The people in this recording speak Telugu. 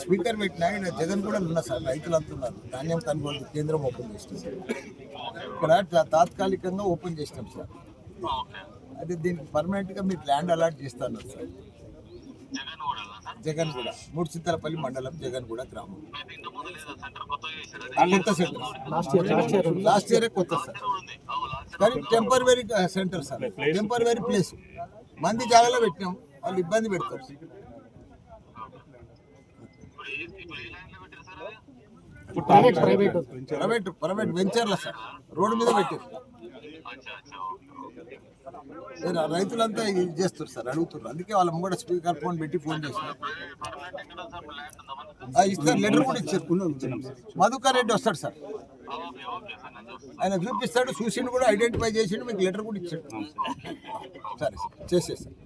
స్పీకర్ పెట్టినా ఆయన జగన్ కూడా ఉన్నా సార్, రైతులు అంటున్నారు ధాన్యం కొనుగోలు కేంద్రం ఓపెన్ చేసినాం సార్. ఇక్కడ తాత్కాలికంగా ఓపెన్ చేసినాం సార్. అదే దీనికి పర్మనెంట్గా మీకు ల్యాండ్ అలాట్ చేస్తాను సార్. జగన్ కూడా మూడుచింతలపల్లి మండలం జగన్గూడ గ్రామం కొత్త సెంటర్, లాస్ట్ ఇయరే కొత్త సార్. కానీ temporary centre sir, temporary place. మంది జాగాలో పెట్టినాం, వాళ్ళు ఇబ్బంది పెడతారు. ప్రైవేట్ వెంచర్ల సార్, రోడ్డు మీద పెట్టారు. రైతులంతా ఇది చేస్తారు సార్, అడుగుతున్నారు. అందుకే వాళ్ళ ముంగడ స్పీకర్ ఫోన్ పెట్టి ఫోన్ చేస్తారు. ఇస్తారు, లెటర్ కూడా ఇచ్చారు. మధుకర్ రెడ్డి వస్తాడు సార్, ఆయన చూపిస్తాడు, చూసిండు కూడా ఐడెంటిఫై చేసిండు, మీకు లెటర్ కూడా ఇచ్చాడు. సరే సార్, చేసేస్తాను.